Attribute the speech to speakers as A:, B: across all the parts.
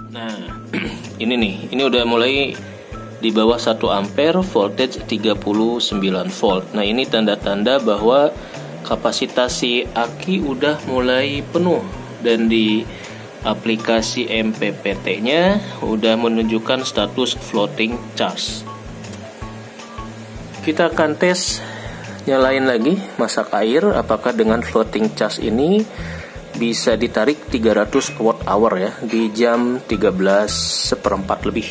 A: Nah, ini udah mulai di bawah 1 ampere, voltage 39 volt. Nah, ini tanda-tanda bahwa kapasitas si aki udah mulai penuh, dan di aplikasi MPPT-nya udah menunjukkan status floating charge. Kita akan tes nyalain lagi masak air, apakah dengan floating charge ini bisa ditarik 300 watt hour ya di jam 13:04 lebih.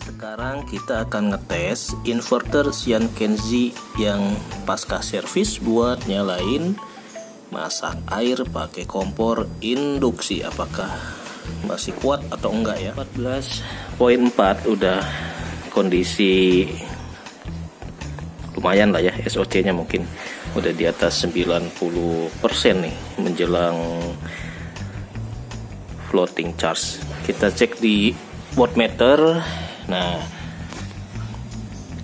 A: Sekarang kita akan ngetes inverter Xian Kenzi yang pasca servis buat nyalain masak air pakai kompor induksi, apakah masih kuat atau enggak ya. 14.4 udah kondisi lumayan lah ya, SOC nya mungkin udah di atas 90% nih menjelang floating charge. Kita cek di wattmeter. Nah,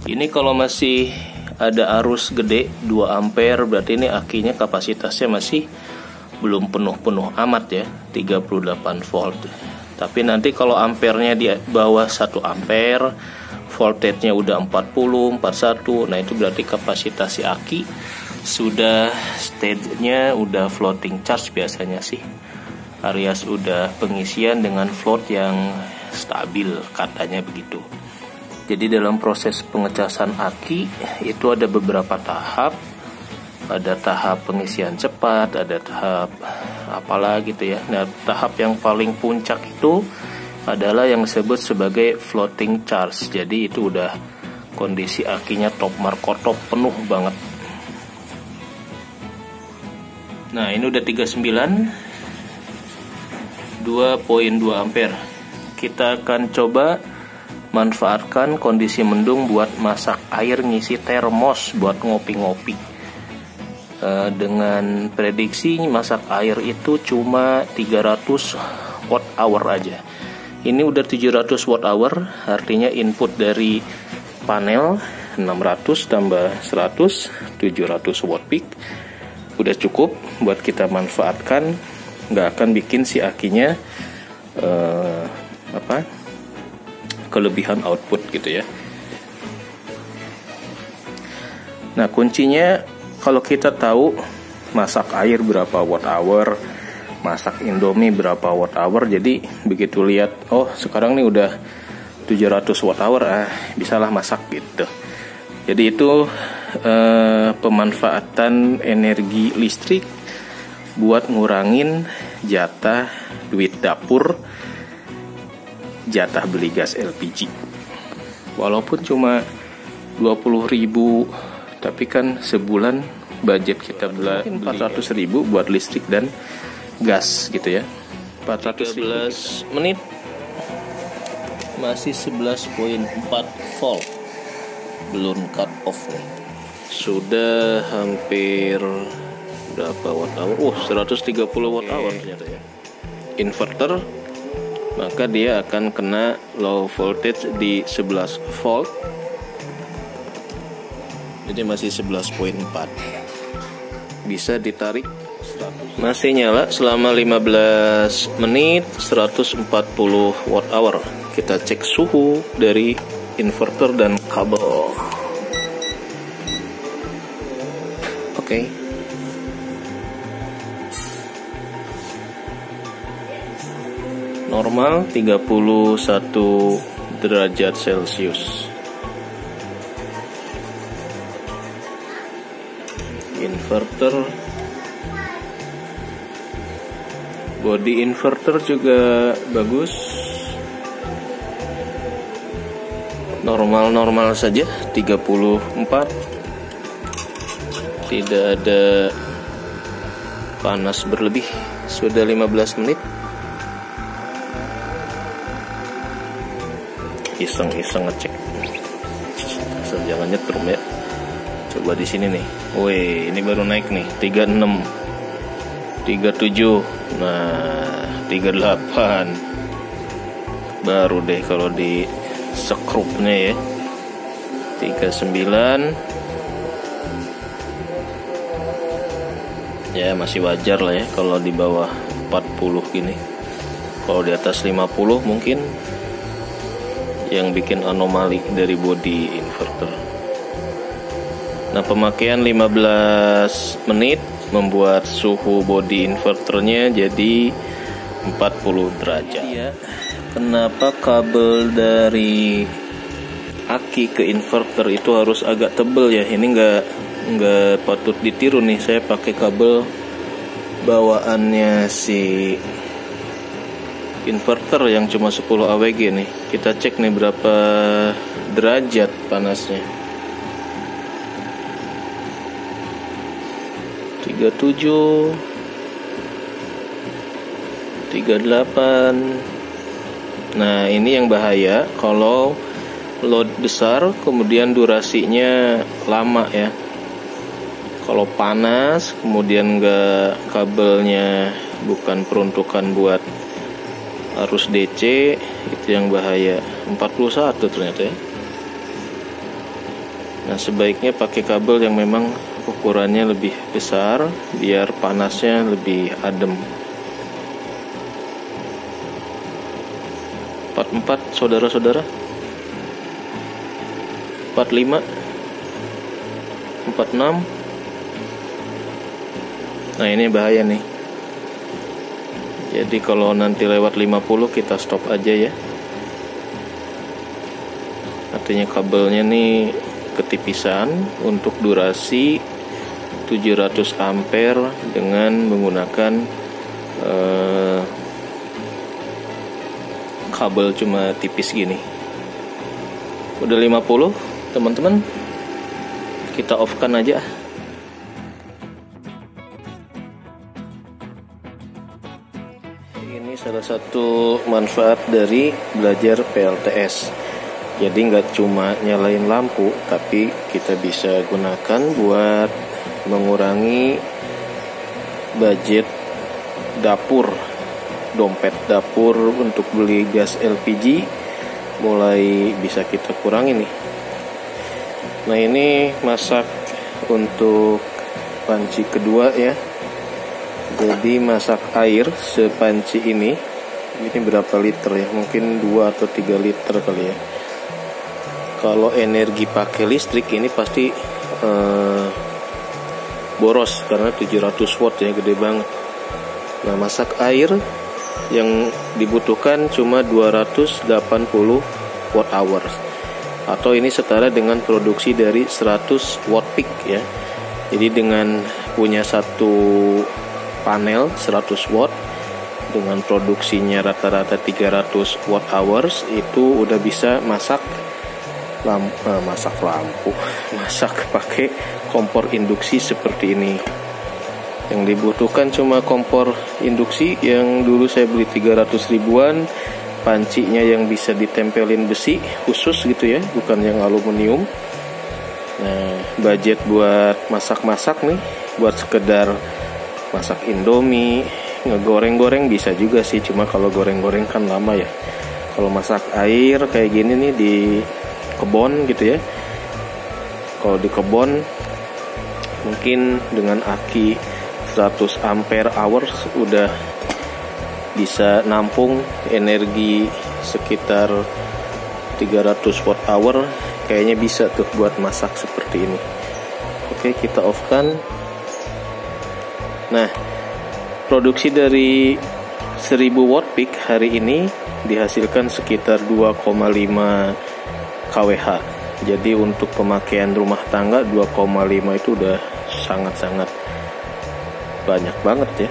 A: ini kalau masih ada arus gede 2 ampere, berarti ini akinya kapasitasnya masih belum penuh-penuh amat ya, 38 volt. Tapi nanti kalau ampernya di bawah 1 ampere, voltage-nya udah 40, 41, nah itu berarti kapasitas si aki sudah stage-nya udah floating charge biasanya sih. Alias udah pengisian dengan float yang stabil, katanya begitu. Jadi dalam proses pengecasan aki itu ada beberapa tahap. Ada tahap pengisian cepat, ada tahap apalah gitu ya. Nah, tahap yang paling puncak itu adalah yang disebut sebagai floating charge. Jadi itu udah kondisi akinya top markotop, penuh banget. Nah, ini udah 39 2.2 ampere. Kita akan coba manfaatkan kondisi mendung buat masak air, ngisi termos buat ngopi-ngopi. Dengan prediksi masak air itu cuma 300 watt hour aja. Ini udah 700 watt hour, artinya input dari panel 600 tambah 100, 700 watt peak. Udah cukup buat kita manfaatkan, nggak akan bikin si akinya kelebihan output gitu ya. Nah, kuncinya kalau kita tahu masak air berapa watt hour, masak indomie berapa watt hour, jadi begitu lihat oh sekarang nih udah 700 watt hour, bisalah masak gitu. Jadi itu pemanfaatan energi listrik buat ngurangin jatah duit dapur, jatah beli gas LPG. Walaupun cuma 20.000, tapi kan sebulan budget kita beli 400.000 buat listrik dan gas gitu ya. 13 menit masih 11.4 volt, belum cut off nih. Sudah hampir berapa watt hour? 130 watt hour ternyata ya. Inverter, maka dia akan kena low voltage di 11 volt. Jadi masih 11.4. Bisa ditarik 100. Masih nyala selama 15 menit 140 watt hour. Kita cek suhu dari inverter dan kabel. Oke. Normal 31 derajat Celcius. Inverter Body inverter juga bagus, normal-normal saja, 34, tidak ada panas berlebih. Sudah 15 menit. Iseng-iseng ngecek, asal jangan nyetrum ya. Coba di sini nih, wih, ini baru naik nih, 36, 37, nah 38, baru deh kalau di sekrupnya ya, 39, ya masih wajar lah ya kalau di bawah 40 gini. Kalau di atas 50 mungkin yang bikin anomali dari body inverter. Nah, pemakaian 15 menit membuat suhu body inverternya jadi 40 derajat. Ya, kenapa kabel dari aki ke inverter itu harus agak tebel ya? Ini nggak patut ditiru nih. Saya pakai kabel bawaannya si inverter yang cuma 10 AWG nih. Kita cek nih berapa derajat panasnya. 37, 38. Nah, ini yang bahaya kalau load besar kemudian durasinya lama ya. Kalau panas kemudian kabelnya bukan peruntukan buat arus DC, itu yang bahaya. 41 ternyata ya. Nah, sebaiknya pakai kabel yang memang ukurannya lebih besar biar panasnya lebih adem. 44 saudara-saudara, 45, 46. Nah, ini bahaya nih. Jadi kalau nanti lewat 50 kita stop aja ya. Artinya kabelnya nih ketipisan untuk durasi 700 ampere dengan menggunakan kabel cuma tipis gini. Udah 50 teman-teman, kita off kan aja. Ini salah satu manfaat dari belajar PLTS. Jadi nggak cuma nyalain lampu, tapi kita bisa gunakan buat mengurangi budget dapur, dompet dapur untuk beli gas LPG mulai bisa kita kurangi nih. Nah, ini masak untuk panci kedua ya. Jadi masak air sepanci ini berapa liter ya? Mungkin 2 atau 3 liter kali ya. Kalau energi pakai listrik ini pasti boros karena 700 watt ya, gede banget. Nah, masak air yang dibutuhkan cuma 280 watt hour, atau ini setara dengan produksi dari 100 watt peak ya. Jadi dengan punya satu panel 100 watt dengan produksinya rata-rata 300 watt hours, itu udah bisa masak pakai kompor induksi seperti ini. Yang dibutuhkan cuma kompor induksi yang dulu saya beli 300 ribuan, pancinya yang bisa ditempelin besi khusus gitu ya, bukan yang aluminium. Nah, budget buat masak-masak nih, buat sekedar masak Indomie, ngegoreng-goreng bisa juga sih, cuma kalau goreng-goreng kan lama ya. Kalau masak air kayak gini nih di kebon gitu ya, kalau di kebon mungkin dengan aki 100 ampere hours udah bisa nampung energi sekitar 300 watt hour, kayaknya bisa tuh buat masak seperti ini. Oke, kita off kan. Nah, produksi dari 1000 watt peak hari ini dihasilkan sekitar 2,5 kWh. Jadi untuk pemakaian rumah tangga 2,5 itu udah sangat-sangat banyak banget ya.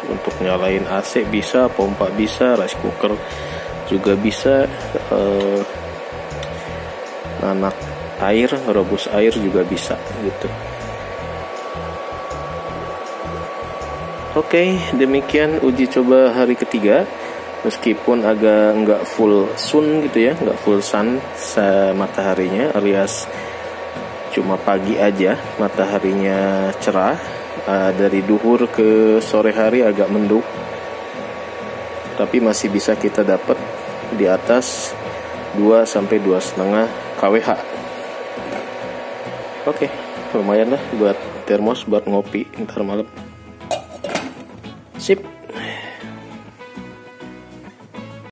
A: untuk nyalain AC bisa, pompa bisa, rice cooker juga bisa, nanak air, rebus air juga bisa gitu. Oke, demikian uji coba hari ketiga. Meskipun agak nggak full sun gitu ya, nggak full sun mataharinya, alias cuma pagi aja mataharinya cerah. Dari duhur ke sore hari agak mendung, tapi masih bisa kita dapat di atas 2 sampai 2,5 kWh. Oke, lumayan lah buat termos buat ngopi ntar malam. Sip.